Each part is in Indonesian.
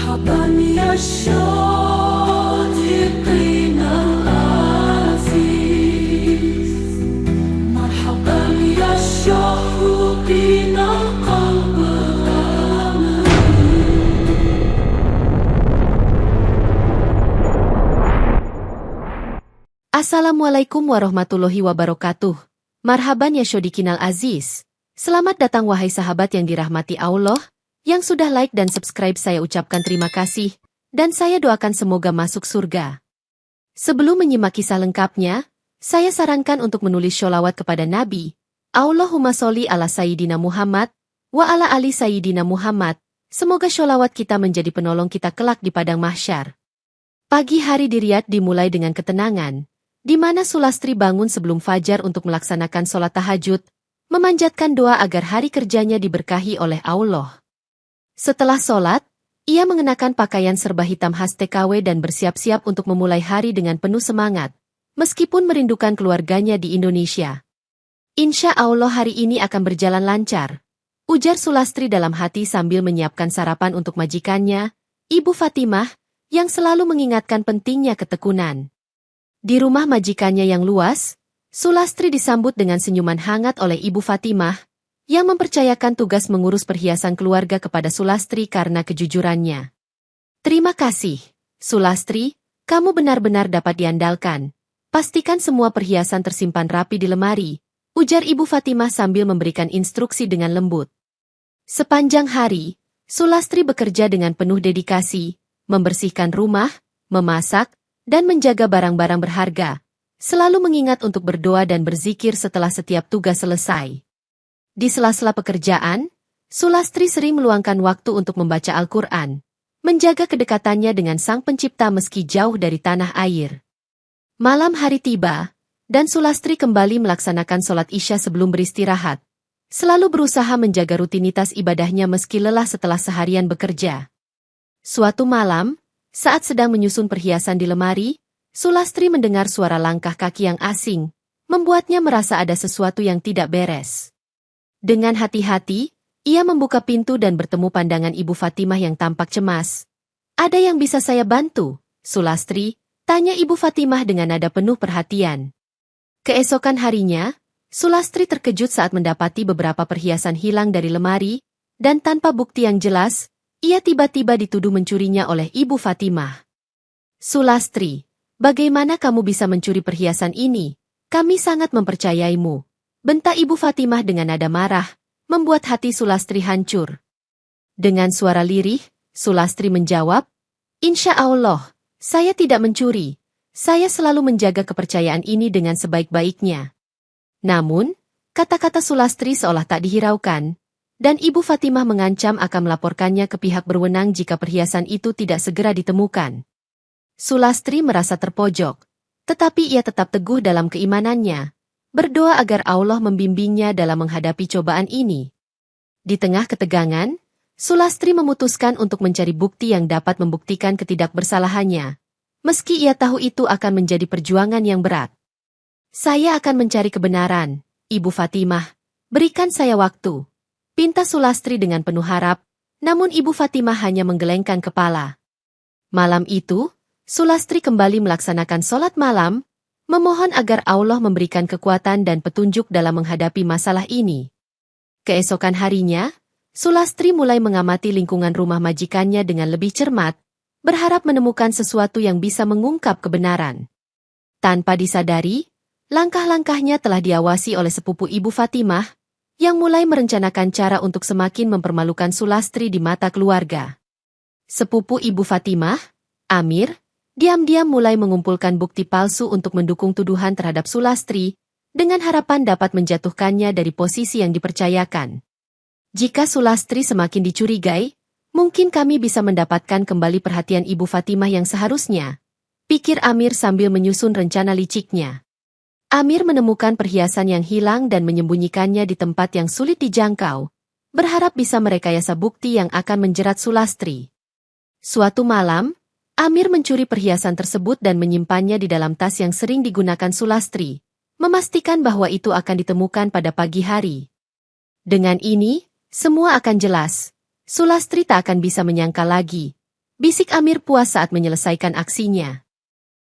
مرحبا يا الشاطئين العزيز، مرحبا يا الشاطئين قلب الأمل. Assalamualaikum warahmatullahi wabarakatuh. Marhaban ya Syodikinal Aziz. Selamat datang wahai sahabat yang dirahmati Allah. Yang sudah like dan subscribe saya ucapkan terima kasih, dan saya doakan semoga masuk surga. Sebelum menyimak kisah lengkapnya, saya sarankan untuk menulis sholawat kepada Nabi. Allahumma sholli ala Sayyidina Muhammad, wa ala ali Sayyidina Muhammad. Semoga sholawat kita menjadi penolong kita kelak di padang mahsyar. Pagi hari di Riyadh dimulai dengan ketenangan, di mana Sulastri bangun sebelum fajar untuk melaksanakan sholat tahajud, memanjatkan doa agar hari kerjanya diberkahi oleh Allah. Setelah sholat, ia mengenakan pakaian serba hitam khas TKW dan bersiap-siap untuk memulai hari dengan penuh semangat, meskipun merindukan keluarganya di Indonesia. Insya Allah hari ini akan berjalan lancar, ujar Sulastri dalam hati sambil menyiapkan sarapan untuk majikannya, Ibu Fatimah, yang selalu mengingatkan pentingnya ketekunan. Di rumah majikannya yang luas, Sulastri disambut dengan senyuman hangat oleh Ibu Fatimah, yang mempercayakan tugas mengurus perhiasan keluarga kepada Sulastri karena kejujurannya. Terima kasih, Sulastri, kamu benar-benar dapat diandalkan. Pastikan semua perhiasan tersimpan rapi di lemari, ujar Ibu Fatimah sambil memberikan instruksi dengan lembut. Sepanjang hari, Sulastri bekerja dengan penuh dedikasi, membersihkan rumah, memasak, dan menjaga barang-barang berharga, selalu mengingat untuk berdoa dan berzikir setelah setiap tugas selesai. Di sela-sela pekerjaan, Sulastri sering meluangkan waktu untuk membaca Al-Quran, menjaga kedekatannya dengan Sang Pencipta meski jauh dari tanah air. Malam hari tiba, dan Sulastri kembali melaksanakan sholat Isya sebelum beristirahat, selalu berusaha menjaga rutinitas ibadahnya meski lelah setelah seharian bekerja. Suatu malam, saat sedang menyusun perhiasan di lemari, Sulastri mendengar suara langkah kaki yang asing, membuatnya merasa ada sesuatu yang tidak beres. Dengan hati-hati, ia membuka pintu dan bertemu pandangan Ibu Fatimah yang tampak cemas. "Ada yang bisa saya bantu, Sulastri?" tanya Ibu Fatimah dengan nada penuh perhatian. Keesokan harinya, Sulastri terkejut saat mendapati beberapa perhiasan hilang dari lemari, dan tanpa bukti yang jelas, ia tiba-tiba dituduh mencurinya oleh Ibu Fatimah. "Sulastri, bagaimana kamu bisa mencuri perhiasan ini? Kami sangat mempercayaimu," bentak Ibu Fatimah dengan nada marah, membuat hati Sulastri hancur. Dengan suara lirih, Sulastri menjawab, "Insya Allah, saya tidak mencuri. Saya selalu menjaga kepercayaan ini dengan sebaik-baiknya." Namun, kata-kata Sulastri seolah tak dihiraukan, dan Ibu Fatimah mengancam akan melaporkannya ke pihak berwenang jika perhiasan itu tidak segera ditemukan. Sulastri merasa terpojok, tetapi ia tetap teguh dalam keimanannya, berdoa agar Allah membimbingnya dalam menghadapi cobaan ini. Di tengah ketegangan, Sulastri memutuskan untuk mencari bukti yang dapat membuktikan ketidakbersalahannya, meski ia tahu itu akan menjadi perjuangan yang berat. "Saya akan mencari kebenaran, Ibu Fatimah. Berikan saya waktu," pinta Sulastri dengan penuh harap, namun Ibu Fatimah hanya menggelengkan kepala. Malam itu, Sulastri kembali melaksanakan sholat malam, memohon agar Allah memberikan kekuatan dan petunjuk dalam menghadapi masalah ini. Keesokan harinya, Sulastri mulai mengamati lingkungan rumah majikannya dengan lebih cermat, berharap menemukan sesuatu yang bisa mengungkap kebenaran. Tanpa disadari, langkah-langkahnya telah diawasi oleh sepupu Ibu Fatimah, yang mulai merencanakan cara untuk semakin mempermalukan Sulastri di mata keluarga. Sepupu Ibu Fatimah, Amir, diam-diam mulai mengumpulkan bukti palsu untuk mendukung tuduhan terhadap Sulastri, dengan harapan dapat menjatuhkannya dari posisi yang dipercayakan. "Jika Sulastri semakin dicurigai, mungkin kami bisa mendapatkan kembali perhatian Ibu Fatimah yang seharusnya," pikir Amir sambil menyusun rencana liciknya. Amir menemukan perhiasan yang hilang dan menyembunyikannya di tempat yang sulit dijangkau, berharap bisa merekayasa bukti yang akan menjerat Sulastri. Suatu malam, Amir mencuri perhiasan tersebut dan menyimpannya di dalam tas yang sering digunakan Sulastri, memastikan bahwa itu akan ditemukan pada pagi hari. Dengan ini, semua akan jelas. Sulastri tak akan bisa menyangka lagi bisik Amir puas saat menyelesaikan aksinya.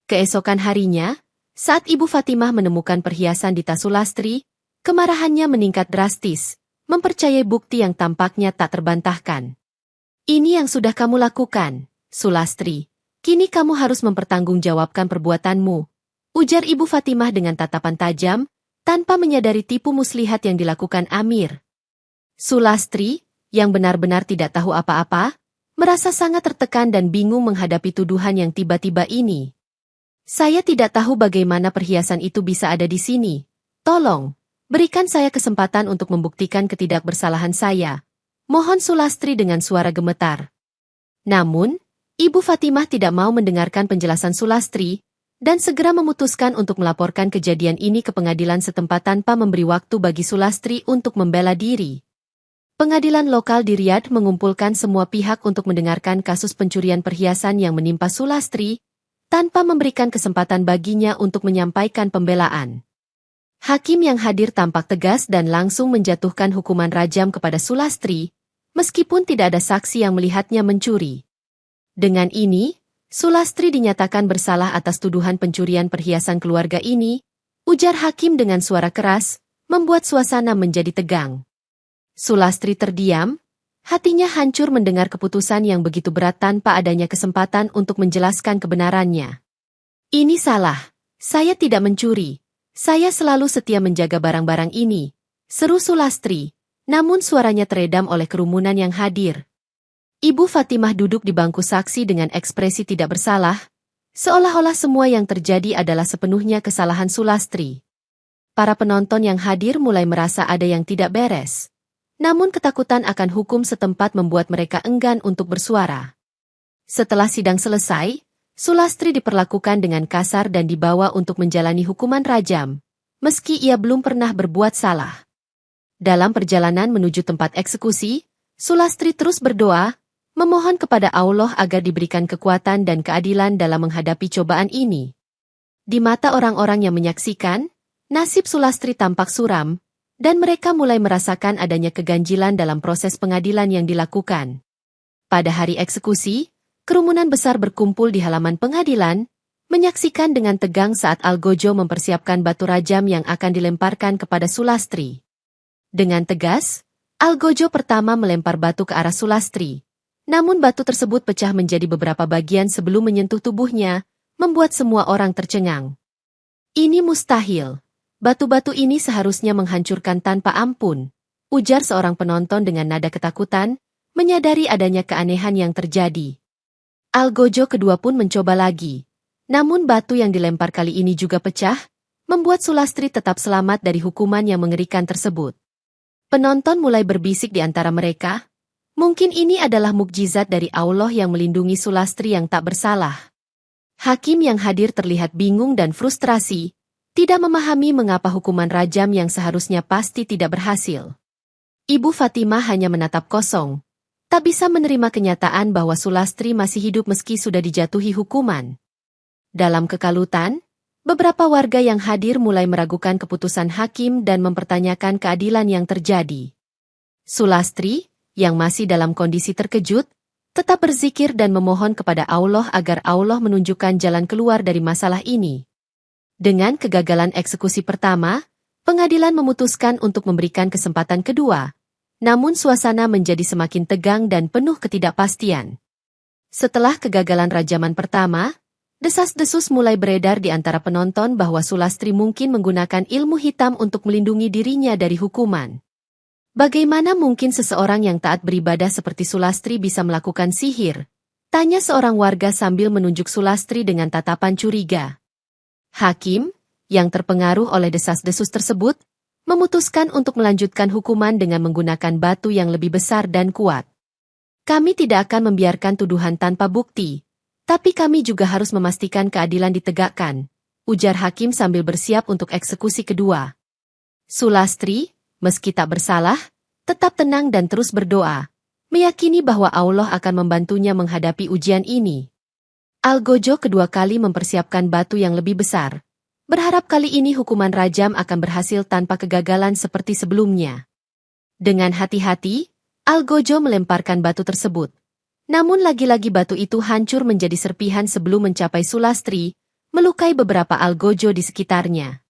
Keesokan harinya, saat Ibu Fatimah menemukan perhiasan di tas Sulastri, kemarahannya meningkat drastis, mempercayai bukti yang tampaknya tak terbantahkan. Ini yang sudah kamu lakukan, Sulastri. Kini kamu harus mempertanggungjawabkan perbuatanmu, ujar Ibu Fatimah dengan tatapan tajam, tanpa menyadari tipu muslihat yang dilakukan Amir. Sulastri, yang benar-benar tidak tahu apa-apa, merasa sangat tertekan dan bingung menghadapi tuduhan yang tiba-tiba ini. Saya tidak tahu bagaimana perhiasan itu bisa ada di sini. Tolong, berikan saya kesempatan untuk membuktikan ketidakbersalahan saya. Mohon Sulastri dengan suara gemetar. Namun, Ibu Fatimah tidak mau mendengarkan penjelasan Sulastri, dan segera memutuskan untuk melaporkan kejadian ini ke pengadilan setempat tanpa memberi waktu bagi Sulastri untuk membela diri. Pengadilan lokal di Riyadh mengumpulkan semua pihak untuk mendengarkan kasus pencurian perhiasan yang menimpa Sulastri, tanpa memberikan kesempatan baginya untuk menyampaikan pembelaan. Hakim yang hadir tampak tegas dan langsung menjatuhkan hukuman rajam kepada Sulastri, meskipun tidak ada saksi yang melihatnya mencuri. Dengan ini, Sulastri dinyatakan bersalah atas tuduhan pencurian perhiasan keluarga ini, ujar hakim dengan suara keras, membuat suasana menjadi tegang. Sulastri terdiam, hatinya hancur mendengar keputusan yang begitu berat tanpa adanya kesempatan untuk menjelaskan kebenarannya. Ini salah, saya tidak mencuri, saya selalu setia menjaga barang-barang ini, seru Sulastri, namun suaranya teredam oleh kerumunan yang hadir. Ibu Fatimah duduk di bangku saksi dengan ekspresi tidak bersalah, seolah-olah semua yang terjadi adalah sepenuhnya kesalahan Sulastri. Para penonton yang hadir mulai merasa ada yang tidak beres. Namun ketakutan akan hukum setempat membuat mereka enggan untuk bersuara. Setelah sidang selesai, Sulastri diperlakukan dengan kasar dan dibawa untuk menjalani hukuman rajam, meski ia belum pernah berbuat salah. Dalam perjalanan menuju tempat eksekusi, Sulastri terus berdoa, memohon kepada Allah agar diberikan kekuatan dan keadilan dalam menghadapi cobaan ini. Di mata orang-orang yang menyaksikan, nasib Sulastri tampak suram, dan mereka mulai merasakan adanya keganjilan dalam proses pengadilan yang dilakukan. Pada hari eksekusi, kerumunan besar berkumpul di halaman pengadilan, menyaksikan dengan tegang saat Algojo mempersiapkan batu rajam yang akan dilemparkan kepada Sulastri. Dengan tegas, Algojo pertama melempar batu ke arah Sulastri. Namun batu tersebut pecah menjadi beberapa bagian sebelum menyentuh tubuhnya, membuat semua orang tercengang. Ini mustahil. Batu-batu ini seharusnya menghancurkan tanpa ampun, ujar seorang penonton dengan nada ketakutan, menyadari adanya keanehan yang terjadi. Algojo kedua pun mencoba lagi. Namun batu yang dilempar kali ini juga pecah, membuat Sulastri tetap selamat dari hukuman yang mengerikan tersebut. Penonton mulai berbisik di antara mereka, mungkin ini adalah mukjizat dari Allah yang melindungi Sulastri yang tak bersalah. Hakim yang hadir terlihat bingung dan frustrasi, tidak memahami mengapa hukuman rajam yang seharusnya pasti tidak berhasil. Ibu Fatimah hanya menatap kosong, tak bisa menerima kenyataan bahwa Sulastri masih hidup meski sudah dijatuhi hukuman. Dalam kekalutan, beberapa warga yang hadir mulai meragukan keputusan hakim dan mempertanyakan keadilan yang terjadi. Sulastri, yang masih dalam kondisi terkejut, tetap berzikir dan memohon kepada Allah agar Allah menunjukkan jalan keluar dari masalah ini. Dengan kegagalan eksekusi pertama, pengadilan memutuskan untuk memberikan kesempatan kedua, namun suasana menjadi semakin tegang dan penuh ketidakpastian. Setelah kegagalan rajaman pertama, desas-desus mulai beredar di antara penonton bahwa Sulastri mungkin menggunakan ilmu hitam untuk melindungi dirinya dari hukuman. Bagaimana mungkin seseorang yang taat beribadah seperti Sulastri bisa melakukan sihir? Tanya seorang warga sambil menunjuk Sulastri dengan tatapan curiga. Hakim, yang terpengaruh oleh desas-desus tersebut, memutuskan untuk melanjutkan hukuman dengan menggunakan batu yang lebih besar dan kuat. Kami tidak akan membiarkan tuduhan tanpa bukti, tapi kami juga harus memastikan keadilan ditegakkan, ujar hakim sambil bersiap untuk eksekusi kedua. Sulastri, meski tak bersalah, tetap tenang dan terus berdoa, meyakini bahwa Allah akan membantunya menghadapi ujian ini. Algojo kedua kali mempersiapkan batu yang lebih besar, berharap kali ini hukuman rajam akan berhasil tanpa kegagalan seperti sebelumnya. Dengan hati-hati, Algojo melemparkan batu tersebut. Namun lagi-lagi batu itu hancur menjadi serpihan sebelum mencapai Sulastri, melukai beberapa algojo di sekitarnya.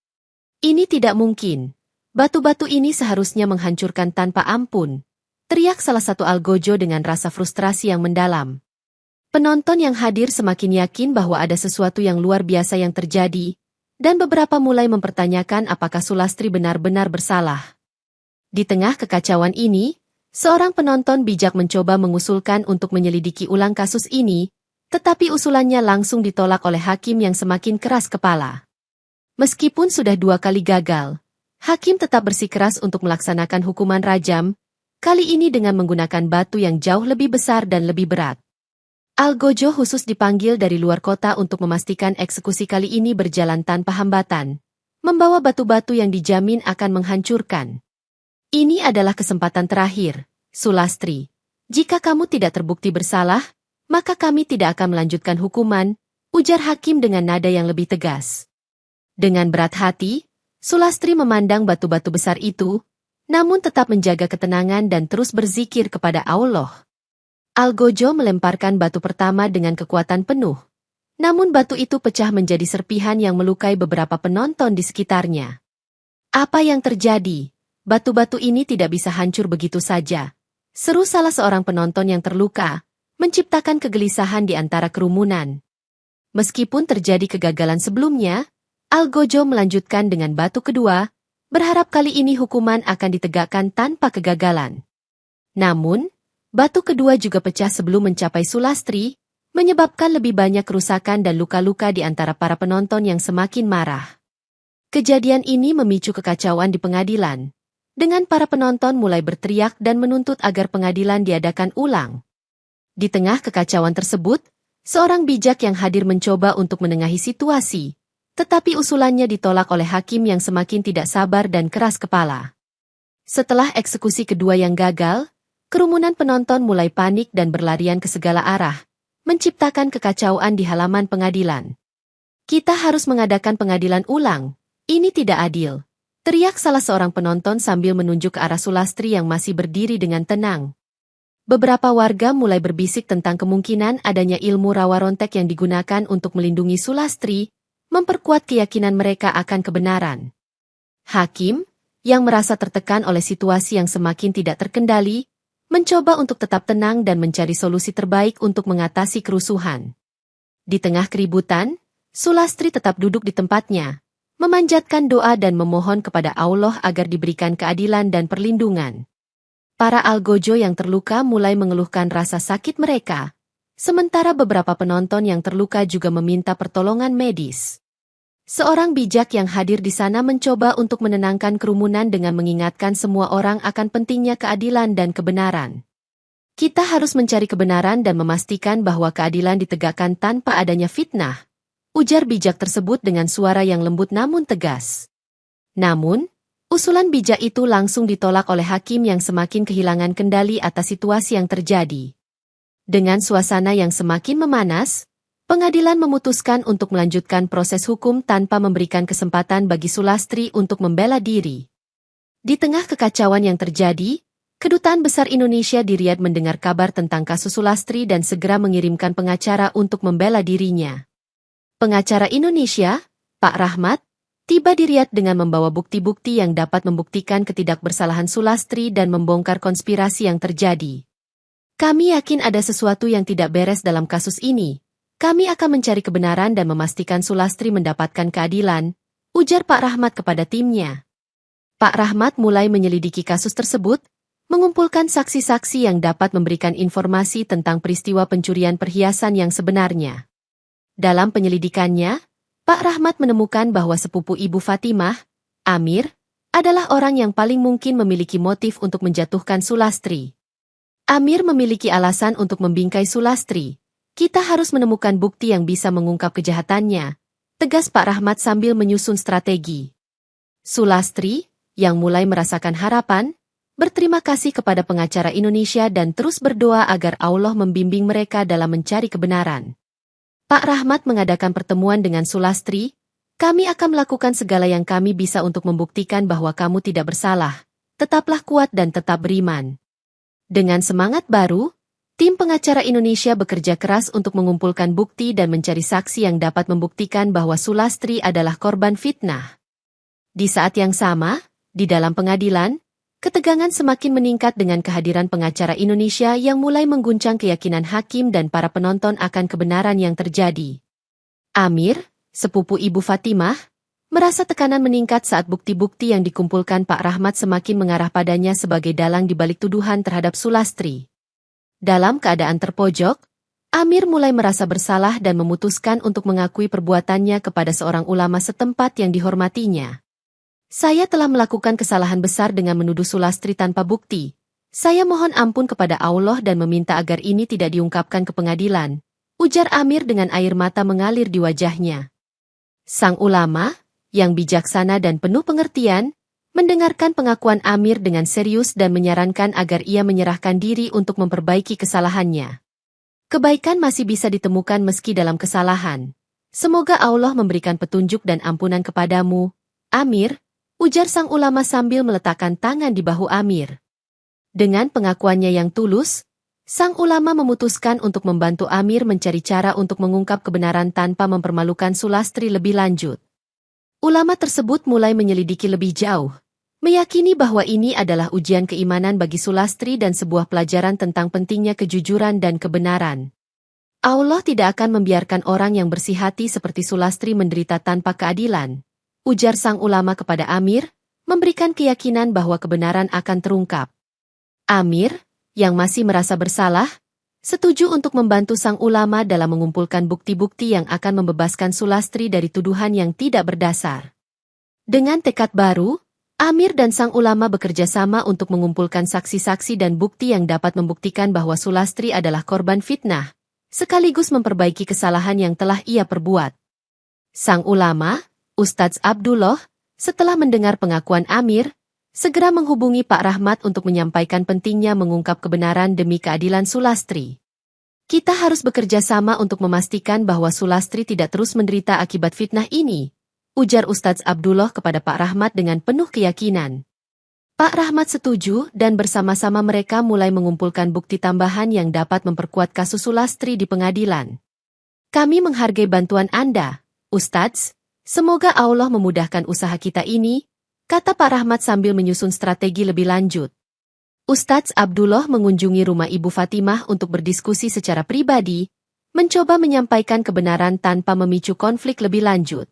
Ini tidak mungkin. Batu-batu ini seharusnya menghancurkan tanpa ampun, teriak salah satu algojo dengan rasa frustrasi yang mendalam. Penonton yang hadir semakin yakin bahwa ada sesuatu yang luar biasa yang terjadi, dan beberapa mulai mempertanyakan apakah Sulastri benar-benar bersalah. Di tengah kekacauan ini, seorang penonton bijak mencoba mengusulkan untuk menyelidiki ulang kasus ini, tetapi usulannya langsung ditolak oleh hakim yang semakin keras kepala. Meskipun sudah 2 kali gagal, hakim tetap bersikeras untuk melaksanakan hukuman rajam, kali ini dengan menggunakan batu yang jauh lebih besar dan lebih berat. Algojo khusus dipanggil dari luar kota untuk memastikan eksekusi kali ini berjalan tanpa hambatan, membawa batu-batu yang dijamin akan menghancurkan. Ini adalah kesempatan terakhir, Sulastri. Jika kamu tidak terbukti bersalah, maka kami tidak akan melanjutkan hukuman, ujar hakim dengan nada yang lebih tegas. Dengan berat hati, Sulastri memandang batu-batu besar itu, namun tetap menjaga ketenangan dan terus berzikir kepada Allah. Algojo melemparkan batu pertama dengan kekuatan penuh. Namun batu itu pecah menjadi serpihan yang melukai beberapa penonton di sekitarnya. Apa yang terjadi? Batu-batu ini tidak bisa hancur begitu saja. Seru salah seorang penonton yang terluka, menciptakan kegelisahan di antara kerumunan. Meskipun terjadi kegagalan sebelumnya, Algojo melanjutkan dengan batu kedua, berharap kali ini hukuman akan ditegakkan tanpa kegagalan. Namun, batu kedua juga pecah sebelum mencapai Sulastri, menyebabkan lebih banyak kerusakan dan luka-luka di antara para penonton yang semakin marah. Kejadian ini memicu kekacauan di pengadilan, dengan para penonton mulai berteriak dan menuntut agar pengadilan diadakan ulang. Di tengah kekacauan tersebut, seorang bijak yang hadir mencoba untuk menengahi situasi, tetapi usulannya ditolak oleh hakim yang semakin tidak sabar dan keras kepala. Setelah eksekusi kedua yang gagal, kerumunan penonton mulai panik dan berlarian ke segala arah, menciptakan kekacauan di halaman pengadilan. Kita harus mengadakan pengadilan ulang, ini tidak adil, teriak salah seorang penonton sambil menunjuk ke arah Sulastri yang masih berdiri dengan tenang. Beberapa warga mulai berbisik tentang kemungkinan adanya ilmu rawa rontek yang digunakan untuk melindungi Sulastri, memperkuat keyakinan mereka akan kebenaran. Hakim, yang merasa tertekan oleh situasi yang semakin tidak terkendali, mencoba untuk tetap tenang dan mencari solusi terbaik untuk mengatasi kerusuhan. Di tengah keributan, Sulastri tetap duduk di tempatnya, memanjatkan doa dan memohon kepada Allah agar diberikan keadilan dan perlindungan. Para algojo yang terluka mulai mengeluhkan rasa sakit mereka, sementara beberapa penonton yang terluka juga meminta pertolongan medis. Seorang bijak yang hadir di sana mencoba untuk menenangkan kerumunan dengan mengingatkan semua orang akan pentingnya keadilan dan kebenaran. Kita harus mencari kebenaran dan memastikan bahwa keadilan ditegakkan tanpa adanya fitnah, ujar bijak tersebut dengan suara yang lembut namun tegas. Namun, usulan bijak itu langsung ditolak oleh hakim yang semakin kehilangan kendali atas situasi yang terjadi. Dengan suasana yang semakin memanas, pengadilan memutuskan untuk melanjutkan proses hukum tanpa memberikan kesempatan bagi Sulastri untuk membela diri. Di tengah kekacauan yang terjadi, Kedutaan Besar Indonesia di Riyadh mendengar kabar tentang kasus Sulastri dan segera mengirimkan pengacara untuk membela dirinya. Pengacara Indonesia, Pak Rahmat, tiba di Riyadh dengan membawa bukti-bukti yang dapat membuktikan ketidakbersalahan Sulastri dan membongkar konspirasi yang terjadi. Kami yakin ada sesuatu yang tidak beres dalam kasus ini. Kami akan mencari kebenaran dan memastikan Sulastri mendapatkan keadilan, ujar Pak Rahmat kepada timnya. Pak Rahmat mulai menyelidiki kasus tersebut, mengumpulkan saksi-saksi yang dapat memberikan informasi tentang peristiwa pencurian perhiasan yang sebenarnya. Dalam penyelidikannya, Pak Rahmat menemukan bahwa sepupu Ibu Fatimah, Amir, adalah orang yang paling mungkin memiliki motif untuk menjatuhkan Sulastri. Amir memiliki alasan untuk membingkai Sulastri. Kita harus menemukan bukti yang bisa mengungkap kejahatannya, tegas Pak Rahmat sambil menyusun strategi. Sulastri, yang mulai merasakan harapan, berterima kasih kepada pengacara Indonesia dan terus berdoa agar Allah membimbing mereka dalam mencari kebenaran. Pak Rahmat mengadakan pertemuan dengan Sulastri, kami akan melakukan segala yang kami bisa untuk membuktikan bahwa kamu tidak bersalah, tetaplah kuat dan tetap beriman. Dengan semangat baru, Tim pengacara Indonesia bekerja keras untuk mengumpulkan bukti dan mencari saksi yang dapat membuktikan bahwa Sulastri adalah korban fitnah. Di saat yang sama, di dalam pengadilan, ketegangan semakin meningkat dengan kehadiran pengacara Indonesia yang mulai mengguncang keyakinan hakim dan para penonton akan kebenaran yang terjadi. Amir, sepupu Ibu Fatimah, merasa tekanan meningkat saat bukti-bukti yang dikumpulkan Pak Rahmat semakin mengarah padanya sebagai dalang di balik tuduhan terhadap Sulastri. Dalam keadaan terpojok, Amir mulai merasa bersalah dan memutuskan untuk mengakui perbuatannya kepada seorang ulama setempat yang dihormatinya. Saya telah melakukan kesalahan besar dengan menuduh Sulastri tanpa bukti. Saya mohon ampun kepada Allah dan meminta agar ini tidak diungkapkan ke pengadilan, ujar Amir dengan air mata mengalir di wajahnya. Sang ulama, yang bijaksana dan penuh pengertian, mendengarkan pengakuan Amir dengan serius dan menyarankan agar ia menyerahkan diri untuk memperbaiki kesalahannya. Kebaikan masih bisa ditemukan meski dalam kesalahan. Semoga Allah memberikan petunjuk dan ampunan kepadamu, Amir, ujar sang ulama sambil meletakkan tangan di bahu Amir. Dengan pengakuannya yang tulus, sang ulama memutuskan untuk membantu Amir mencari cara untuk mengungkap kebenaran tanpa mempermalukan Sulastri lebih lanjut. Ulama tersebut mulai menyelidiki lebih jauh, meyakini bahwa ini adalah ujian keimanan bagi Sulastri dan sebuah pelajaran tentang pentingnya kejujuran dan kebenaran. Allah tidak akan membiarkan orang yang bersih hati seperti Sulastri menderita tanpa keadilan, ujar sang ulama kepada Amir, memberikan keyakinan bahwa kebenaran akan terungkap. Amir, yang masih merasa bersalah, setuju untuk membantu sang ulama dalam mengumpulkan bukti-bukti yang akan membebaskan Sulastri dari tuduhan yang tidak berdasar. Dengan tekad baru, Amir dan sang ulama bekerja sama untuk mengumpulkan saksi-saksi dan bukti yang dapat membuktikan bahwa Sulastri adalah korban fitnah, sekaligus memperbaiki kesalahan yang telah ia perbuat. Sang ulama, Ustadz Abdullah, setelah mendengar pengakuan Amir, segera menghubungi Pak Rahmat untuk menyampaikan pentingnya mengungkap kebenaran demi keadilan Sulastri. Kita harus bekerja sama untuk memastikan bahwa Sulastri tidak terus menderita akibat fitnah ini, ujar Ustadz Abdullah kepada Pak Rahmat dengan penuh keyakinan. Pak Rahmat setuju dan bersama-sama mereka mulai mengumpulkan bukti tambahan yang dapat memperkuat kasus Sulastri di pengadilan. Kami menghargai bantuan Anda, Ustadz. Semoga Allah memudahkan usaha kita ini, kata Pak Rahmat sambil menyusun strategi lebih lanjut. Ustadz Abdullah mengunjungi rumah Ibu Fatimah untuk berdiskusi secara pribadi, mencoba menyampaikan kebenaran tanpa memicu konflik lebih lanjut.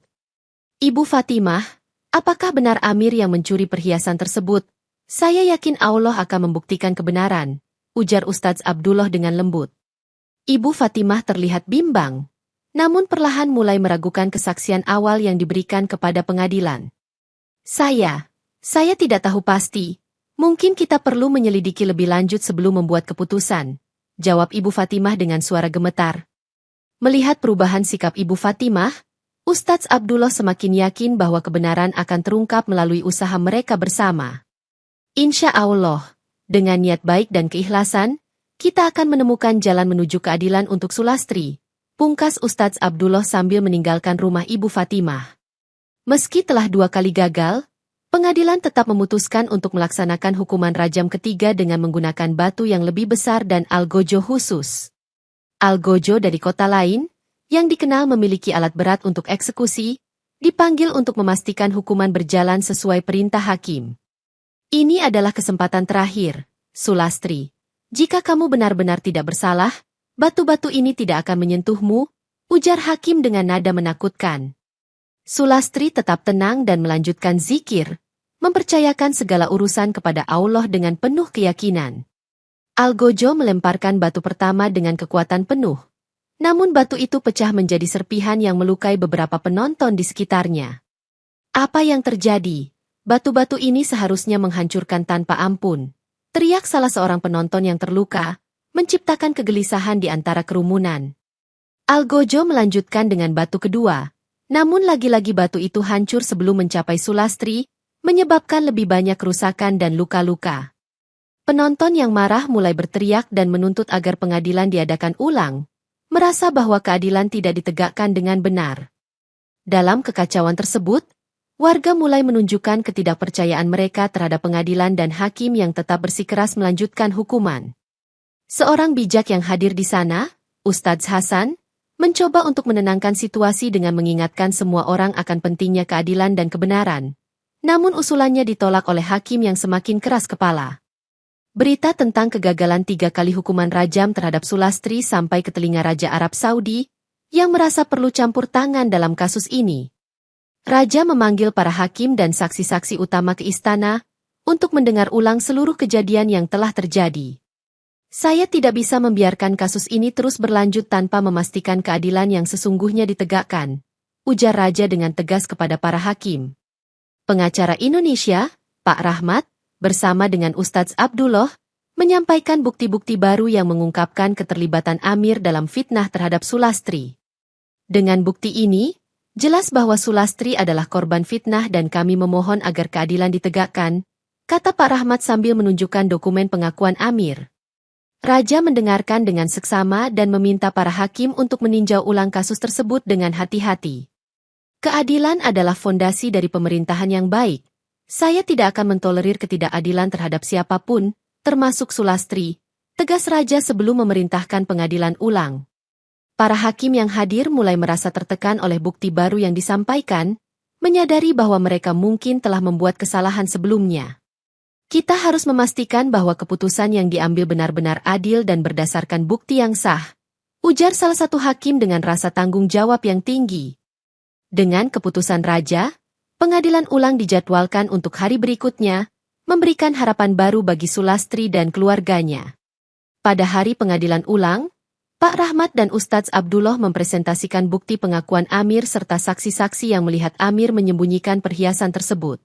Ibu Fatimah, apakah benar Amir yang mencuri perhiasan tersebut? Saya yakin Allah akan membuktikan kebenaran, ujar Ustadz Abdullah dengan lembut. Ibu Fatimah terlihat bimbang, namun perlahan mulai meragukan kesaksian awal yang diberikan kepada pengadilan. Saya tidak tahu pasti. Mungkin kita perlu menyelidiki lebih lanjut sebelum membuat keputusan, jawab Ibu Fatimah dengan suara gemetar. Melihat perubahan sikap Ibu Fatimah, Ustadz Abdullah semakin yakin bahwa kebenaran akan terungkap melalui usaha mereka bersama. Insya Allah, dengan niat baik dan keikhlasan, kita akan menemukan jalan menuju keadilan untuk Sulastri, pungkas Ustadz Abdullah sambil meninggalkan rumah Ibu Fatimah. Meski telah 2 kali gagal, pengadilan tetap memutuskan untuk melaksanakan hukuman rajam ketiga dengan menggunakan batu yang lebih besar dan algojo khusus. Algojo dari kota lain, yang dikenal memiliki alat berat untuk eksekusi, dipanggil untuk memastikan hukuman berjalan sesuai perintah hakim. Ini adalah kesempatan terakhir, Sulastri. Jika kamu benar-benar tidak bersalah, batu-batu ini tidak akan menyentuhmu, ujar hakim dengan nada menakutkan. Sulastri tetap tenang dan melanjutkan zikir, mempercayakan segala urusan kepada Allah dengan penuh keyakinan. Algojo melemparkan batu pertama dengan kekuatan penuh. Namun batu itu pecah menjadi serpihan yang melukai beberapa penonton di sekitarnya. Apa yang terjadi? Batu-batu ini seharusnya menghancurkan tanpa ampun, teriak salah seorang penonton yang terluka, menciptakan kegelisahan di antara kerumunan. Algojo melanjutkan dengan batu kedua, namun lagi-lagi batu itu hancur sebelum mencapai Sulastri, menyebabkan lebih banyak kerusakan dan luka-luka. Penonton yang marah mulai berteriak dan menuntut agar pengadilan diadakan ulang, merasa bahwa keadilan tidak ditegakkan dengan benar. Dalam kekacauan tersebut, warga mulai menunjukkan ketidakpercayaan mereka terhadap pengadilan dan hakim yang tetap bersikeras melanjutkan hukuman. Seorang bijak yang hadir di sana, Ustadz Hasan, mencoba untuk menenangkan situasi dengan mengingatkan semua orang akan pentingnya keadilan dan kebenaran. Namun usulannya ditolak oleh hakim yang semakin keras kepala. Berita tentang kegagalan 3 kali hukuman rajam terhadap Sulastri sampai ke telinga Raja Arab Saudi, yang merasa perlu campur tangan dalam kasus ini. Raja memanggil para hakim dan saksi-saksi utama ke istana untuk mendengar ulang seluruh kejadian yang telah terjadi. Saya tidak bisa membiarkan kasus ini terus berlanjut tanpa memastikan keadilan yang sesungguhnya ditegakkan, ujar Raja dengan tegas kepada para hakim. Pengacara Indonesia, Pak Rahmat, bersama dengan Ustadz Abdullah, menyampaikan bukti-bukti baru yang mengungkapkan keterlibatan Amir dalam fitnah terhadap Sulastri. Dengan bukti ini, jelas bahwa Sulastri adalah korban fitnah dan kami memohon agar keadilan ditegakkan, kata Pak Rahmat sambil menunjukkan dokumen pengakuan Amir. Raja mendengarkan dengan seksama dan meminta para hakim untuk meninjau ulang kasus tersebut dengan hati-hati. Keadilan adalah fondasi dari pemerintahan yang baik. Saya tidak akan mentolerir ketidakadilan terhadap siapapun, termasuk Sulastri, tegas Raja sebelum memerintahkan pengadilan ulang. Para hakim yang hadir mulai merasa tertekan oleh bukti baru yang disampaikan, menyadari bahwa mereka mungkin telah membuat kesalahan sebelumnya. Kita harus memastikan bahwa keputusan yang diambil benar-benar adil dan berdasarkan bukti yang sah, ujar salah satu hakim dengan rasa tanggung jawab yang tinggi. Dengan keputusan Raja, pengadilan ulang dijadwalkan untuk hari berikutnya, memberikan harapan baru bagi Sulastri dan keluarganya. Pada hari pengadilan ulang, Pak Rahmat dan Ustadz Abdullah mempresentasikan bukti pengakuan Amir serta saksi-saksi yang melihat Amir menyembunyikan perhiasan tersebut.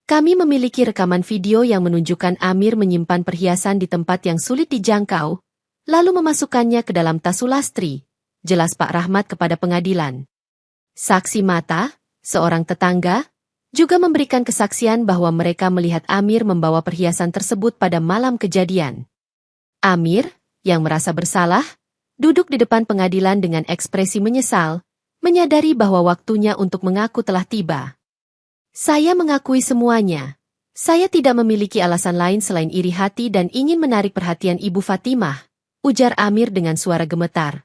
Kami memiliki rekaman video yang menunjukkan Amir menyimpan perhiasan di tempat yang sulit dijangkau, lalu memasukkannya ke dalam tas Sulastri, jelas Pak Rahmat kepada pengadilan. Saksi mata, seorang tetangga, juga memberikan kesaksian bahwa mereka melihat Amir membawa perhiasan tersebut pada malam kejadian. Amir, yang merasa bersalah, duduk di depan pengadilan dengan ekspresi menyesal, menyadari bahwa waktunya untuk mengaku telah tiba. Saya mengakui semuanya. Saya tidak memiliki alasan lain selain iri hati dan ingin menarik perhatian Ibu Fatimah, ujar Amir dengan suara gemetar.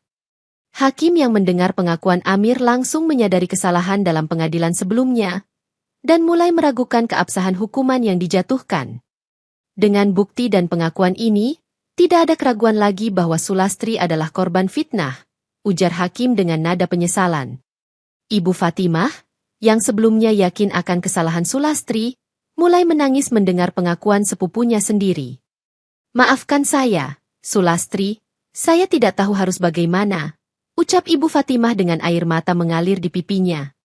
Hakim yang mendengar pengakuan Amir langsung menyadari kesalahan dalam pengadilan sebelumnya, dan mulai meragukan keabsahan hukuman yang dijatuhkan. Dengan bukti dan pengakuan ini, tidak ada keraguan lagi bahwa Sulastri adalah korban fitnah, ujar hakim dengan nada penyesalan. Ibu Fatimah, yang sebelumnya yakin akan kesalahan Sulastri, mulai menangis mendengar pengakuan sepupunya sendiri. Maafkan saya, Sulastri, saya tidak tahu harus bagaimana, ucap Ibu Fatimah dengan air mata mengalir di pipinya.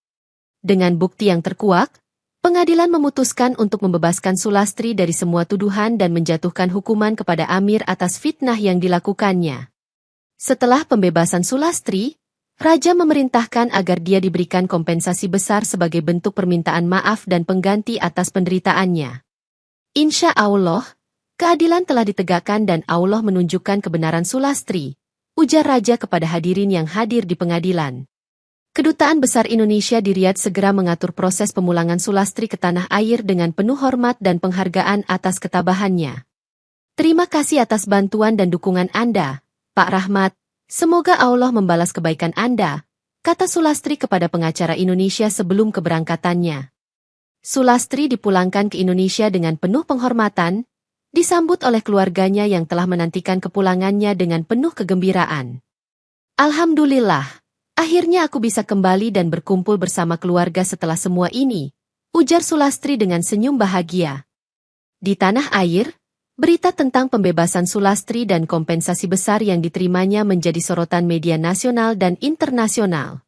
Dengan bukti yang terkuak, pengadilan memutuskan untuk membebaskan Sulastri dari semua tuduhan dan menjatuhkan hukuman kepada Amir atas fitnah yang dilakukannya. Setelah pembebasan Sulastri, Raja memerintahkan agar dia diberikan kompensasi besar sebagai bentuk permintaan maaf dan pengganti atas penderitaannya. Insya Allah, keadilan telah ditegakkan dan Allah menunjukkan kebenaran Sulastri, ujar Raja kepada hadirin yang hadir di pengadilan. Kedutaan Besar Indonesia di Riyadh segera mengatur proses pemulangan Sulastri ke tanah air dengan penuh hormat dan penghargaan atas ketabahannya. Terima kasih atas bantuan dan dukungan Anda, Pak Rahmat. Semoga Allah membalas kebaikan Anda, kata Sulastri kepada pengacara Indonesia sebelum keberangkatannya. Sulastri dipulangkan ke Indonesia dengan penuh penghormatan, disambut oleh keluarganya yang telah menantikan kepulangannya dengan penuh kegembiraan. Alhamdulillah. Akhirnya aku bisa kembali dan berkumpul bersama keluarga setelah semua ini, ujar Sulastri dengan senyum bahagia. Di tanah air, berita tentang pembebasan Sulastri dan kompensasi besar yang diterimanya menjadi sorotan media nasional dan internasional.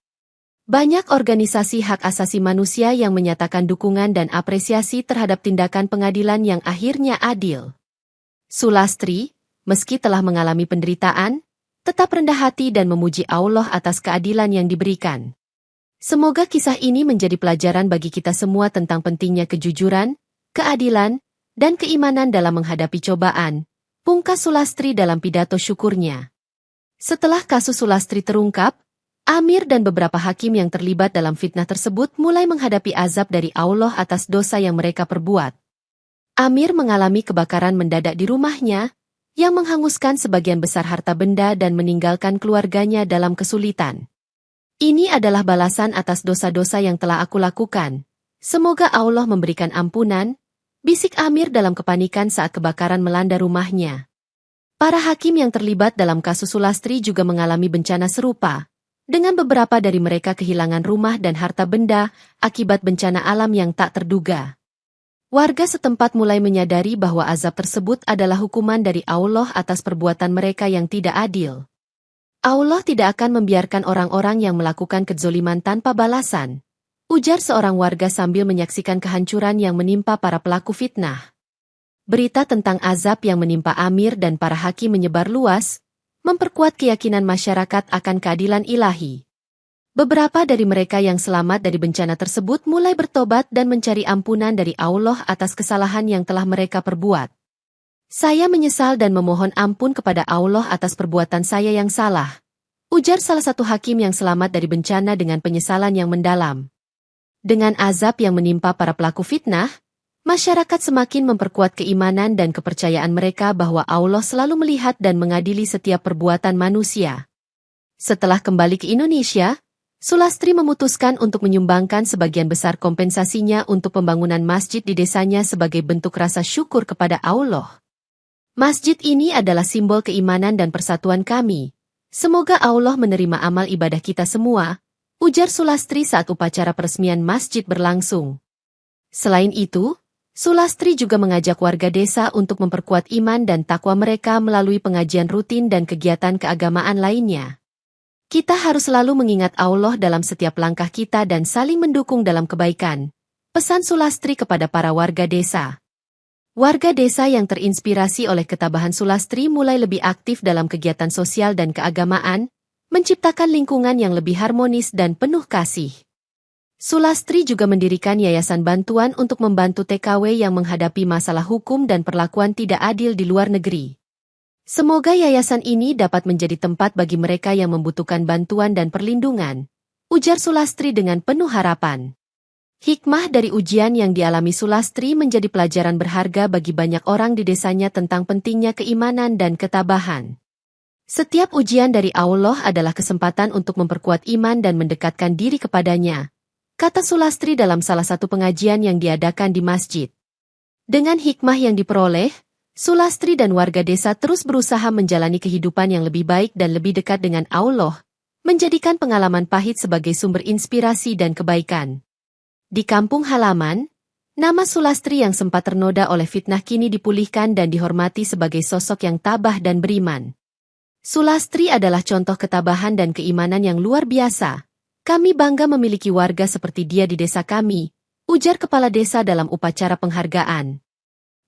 Banyak organisasi hak asasi manusia yang menyatakan dukungan dan apresiasi terhadap tindakan pengadilan yang akhirnya adil. Sulastri, meski telah mengalami penderitaan, tetap rendah hati dan memuji Allah atas keadilan yang diberikan. Semoga kisah ini menjadi pelajaran bagi kita semua tentang pentingnya kejujuran, keadilan, dan keimanan dalam menghadapi cobaan, pungkas Sulastri dalam pidato syukurnya. Setelah kasus Sulastri terungkap, Amir dan beberapa hakim yang terlibat dalam fitnah tersebut mulai menghadapi azab dari Allah atas dosa yang mereka perbuat. Amir mengalami kebakaran mendadak di rumahnya, yang menghanguskan sebagian besar harta benda dan meninggalkan keluarganya dalam kesulitan. Ini adalah balasan atas dosa-dosa yang telah aku lakukan. Semoga Allah memberikan ampunan, bisik Amir dalam kepanikan saat kebakaran melanda rumahnya. Para hakim yang terlibat dalam kasus Sulastri juga mengalami bencana serupa, dengan beberapa dari mereka kehilangan rumah dan harta benda akibat bencana alam yang tak terduga. Warga setempat mulai menyadari bahwa azab tersebut adalah hukuman dari Allah atas perbuatan mereka yang tidak adil. Allah tidak akan membiarkan orang-orang yang melakukan kezoliman tanpa balasan, ujar seorang warga sambil menyaksikan kehancuran yang menimpa para pelaku fitnah. Berita tentang azab yang menimpa Amir dan para hakim menyebar luas, memperkuat keyakinan masyarakat akan keadilan ilahi. Beberapa dari mereka yang selamat dari bencana tersebut mulai bertobat dan mencari ampunan dari Allah atas kesalahan yang telah mereka perbuat. Saya menyesal dan memohon ampun kepada Allah atas perbuatan saya yang salah, ujar salah satu hakim yang selamat dari bencana dengan penyesalan yang mendalam. Dengan azab yang menimpa para pelaku fitnah, masyarakat semakin memperkuat keimanan dan kepercayaan mereka bahwa Allah selalu melihat dan mengadili setiap perbuatan manusia. Setelah kembali ke Indonesia, Sulastri memutuskan untuk menyumbangkan sebagian besar kompensasinya untuk pembangunan masjid di desanya sebagai bentuk rasa syukur kepada Allah. Masjid ini adalah simbol keimanan dan persatuan kami. Semoga Allah menerima amal ibadah kita semua, ujar Sulastri saat upacara peresmian masjid berlangsung. Selain itu, Sulastri juga mengajak warga desa untuk memperkuat iman dan takwa mereka melalui pengajian rutin dan kegiatan keagamaan lainnya. Kita harus selalu mengingat Allah dalam setiap langkah kita dan saling mendukung dalam kebaikan, pesan Sulastri kepada para warga desa. Warga desa yang terinspirasi oleh ketabahan Sulastri mulai lebih aktif dalam kegiatan sosial dan keagamaan, menciptakan lingkungan yang lebih harmonis dan penuh kasih. Sulastri juga mendirikan yayasan bantuan untuk membantu TKW yang menghadapi masalah hukum dan perlakuan tidak adil di luar negeri. Semoga yayasan ini dapat menjadi tempat bagi mereka yang membutuhkan bantuan dan perlindungan, ujar Sulastri dengan penuh harapan. Hikmah dari ujian yang dialami Sulastri menjadi pelajaran berharga bagi banyak orang di desanya tentang pentingnya keimanan dan ketabahan. Setiap ujian dari Allah adalah kesempatan untuk memperkuat iman dan mendekatkan diri kepadanya, kata Sulastri dalam salah satu pengajian yang diadakan di masjid. Dengan hikmah yang diperoleh, Sulastri dan warga desa terus berusaha menjalani kehidupan yang lebih baik dan lebih dekat dengan Allah, menjadikan pengalaman pahit sebagai sumber inspirasi dan kebaikan. Di kampung halaman, nama Sulastri yang sempat ternoda oleh fitnah kini dipulihkan dan dihormati sebagai sosok yang tabah dan beriman. Sulastri adalah contoh ketabahan dan keimanan yang luar biasa. Kami bangga memiliki warga seperti dia di desa kami, ujar kepala desa dalam upacara penghargaan.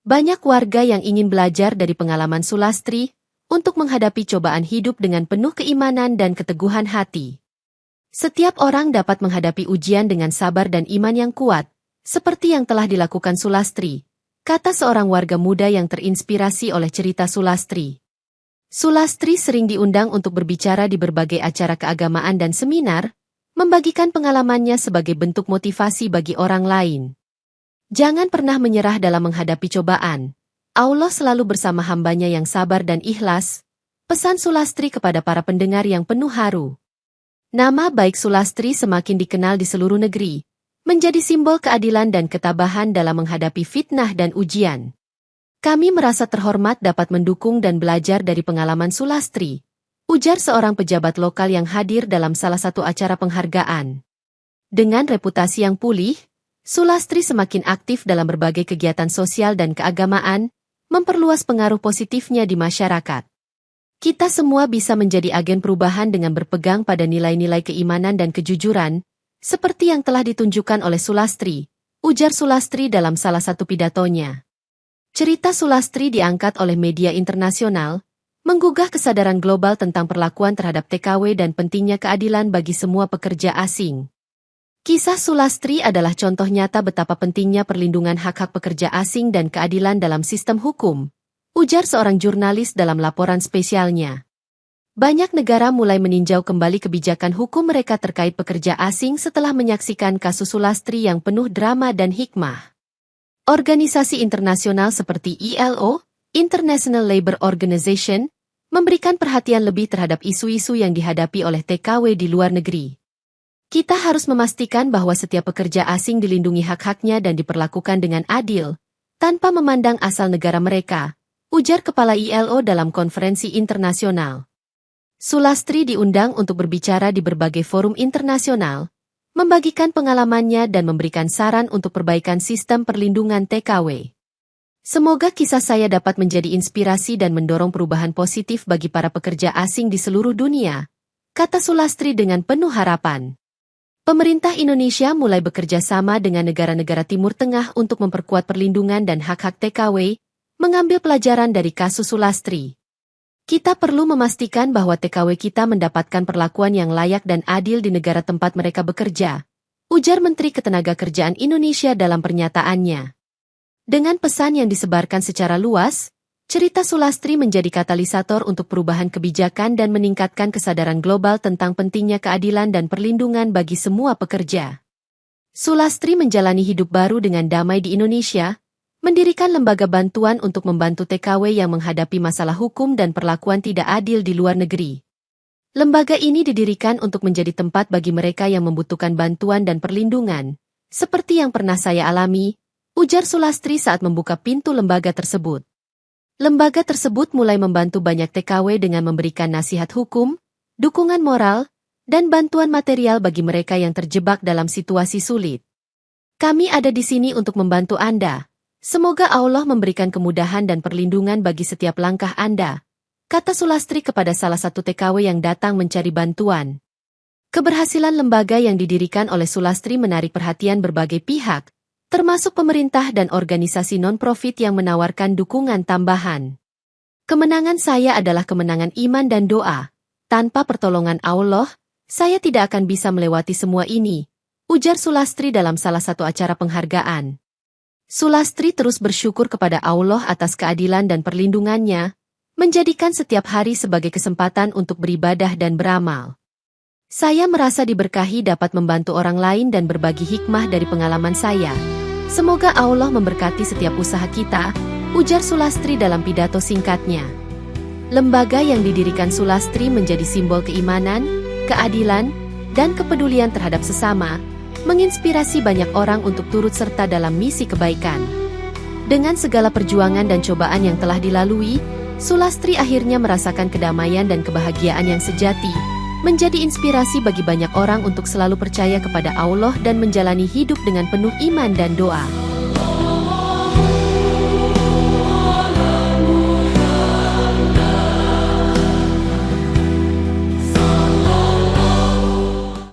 Banyak warga yang ingin belajar dari pengalaman Sulastri untuk menghadapi cobaan hidup dengan penuh keimanan dan keteguhan hati. Setiap orang dapat menghadapi ujian dengan sabar dan iman yang kuat, seperti yang telah dilakukan Sulastri, kata seorang warga muda yang terinspirasi oleh cerita Sulastri. Sulastri sering diundang untuk berbicara di berbagai acara keagamaan dan seminar, membagikan pengalamannya sebagai bentuk motivasi bagi orang lain. Jangan pernah menyerah dalam menghadapi cobaan. Allah selalu bersama hambanya yang sabar dan ikhlas, pesan Sulastri kepada para pendengar yang penuh haru. Nama baik Sulastri semakin dikenal di seluruh negeri, menjadi simbol keadilan dan ketabahan dalam menghadapi fitnah dan ujian. Kami merasa terhormat dapat mendukung dan belajar dari pengalaman Sulastri, ujar seorang pejabat lokal yang hadir dalam salah satu acara penghargaan. Dengan reputasi yang pulih, Sulastri semakin aktif dalam berbagai kegiatan sosial dan keagamaan, memperluas pengaruh positifnya di masyarakat. Kita semua bisa menjadi agen perubahan dengan berpegang pada nilai-nilai keimanan dan kejujuran, seperti yang telah ditunjukkan oleh Sulastri, ujar Sulastri dalam salah satu pidatonya. Cerita Sulastri diangkat oleh media internasional, menggugah kesadaran global tentang perlakuan terhadap TKW dan pentingnya keadilan bagi semua pekerja asing. Kisah Sulastri adalah contoh nyata betapa pentingnya perlindungan hak-hak pekerja asing dan keadilan dalam sistem hukum, ujar seorang jurnalis dalam laporan spesialnya. Banyak negara mulai meninjau kembali kebijakan hukum mereka terkait pekerja asing setelah menyaksikan kasus Sulastri yang penuh drama dan hikmah. Organisasi internasional seperti ILO, International Labour Organization, memberikan perhatian lebih terhadap isu-isu yang dihadapi oleh TKW di luar negeri. Kita harus memastikan bahwa setiap pekerja asing dilindungi hak-haknya dan diperlakukan dengan adil, tanpa memandang asal negara mereka, ujar Kepala ILO dalam konferensi internasional. Sulastri diundang untuk berbicara di berbagai forum internasional, membagikan pengalamannya dan memberikan saran untuk perbaikan sistem perlindungan TKW. Semoga kisah saya dapat menjadi inspirasi dan mendorong perubahan positif bagi para pekerja asing di seluruh dunia, kata Sulastri dengan penuh harapan. Pemerintah Indonesia mulai bekerja sama dengan negara-negara Timur Tengah untuk memperkuat perlindungan dan hak-hak TKW, mengambil pelajaran dari kasus Sulastri. Kita perlu memastikan bahwa TKW kita mendapatkan perlakuan yang layak dan adil di negara tempat mereka bekerja, ujar Menteri Ketenagakerjaan Indonesia dalam pernyataannya. Dengan pesan yang disebarkan secara luas, cerita Sulastri menjadi katalisator untuk perubahan kebijakan dan meningkatkan kesadaran global tentang pentingnya keadilan dan perlindungan bagi semua pekerja. Sulastri menjalani hidup baru dengan damai di Indonesia, mendirikan lembaga bantuan untuk membantu TKW yang menghadapi masalah hukum dan perlakuan tidak adil di luar negeri. Lembaga ini didirikan untuk menjadi tempat bagi mereka yang membutuhkan bantuan dan perlindungan, seperti yang pernah saya alami, ujar Sulastri saat membuka pintu lembaga tersebut. Lembaga tersebut mulai membantu banyak TKW dengan memberikan nasihat hukum, dukungan moral, dan bantuan material bagi mereka yang terjebak dalam situasi sulit. Kami ada di sini untuk membantu Anda. Semoga Allah memberikan kemudahan dan perlindungan bagi setiap langkah Anda, kata Sulastri kepada salah satu TKW yang datang mencari bantuan. Keberhasilan lembaga yang didirikan oleh Sulastri menarik perhatian berbagai pihak, termasuk pemerintah dan organisasi non-profit yang menawarkan dukungan tambahan. Kemenangan saya adalah kemenangan iman dan doa. Tanpa pertolongan Allah, saya tidak akan bisa melewati semua ini, ujar Sulastri dalam salah satu acara penghargaan. Sulastri terus bersyukur kepada Allah atas keadilan dan perlindungannya, menjadikan setiap hari sebagai kesempatan untuk beribadah dan beramal. Saya merasa diberkahi dapat membantu orang lain dan berbagi hikmah dari pengalaman saya. Semoga Allah memberkati setiap usaha kita, ujar Sulastri dalam pidato singkatnya. Lembaga yang didirikan Sulastri menjadi simbol keimanan, keadilan, dan kepedulian terhadap sesama, menginspirasi banyak orang untuk turut serta dalam misi kebaikan. Dengan segala perjuangan dan cobaan yang telah dilalui, Sulastri akhirnya merasakan kedamaian dan kebahagiaan yang sejati, menjadi inspirasi bagi banyak orang untuk selalu percaya kepada Allah dan menjalani hidup dengan penuh iman dan doa.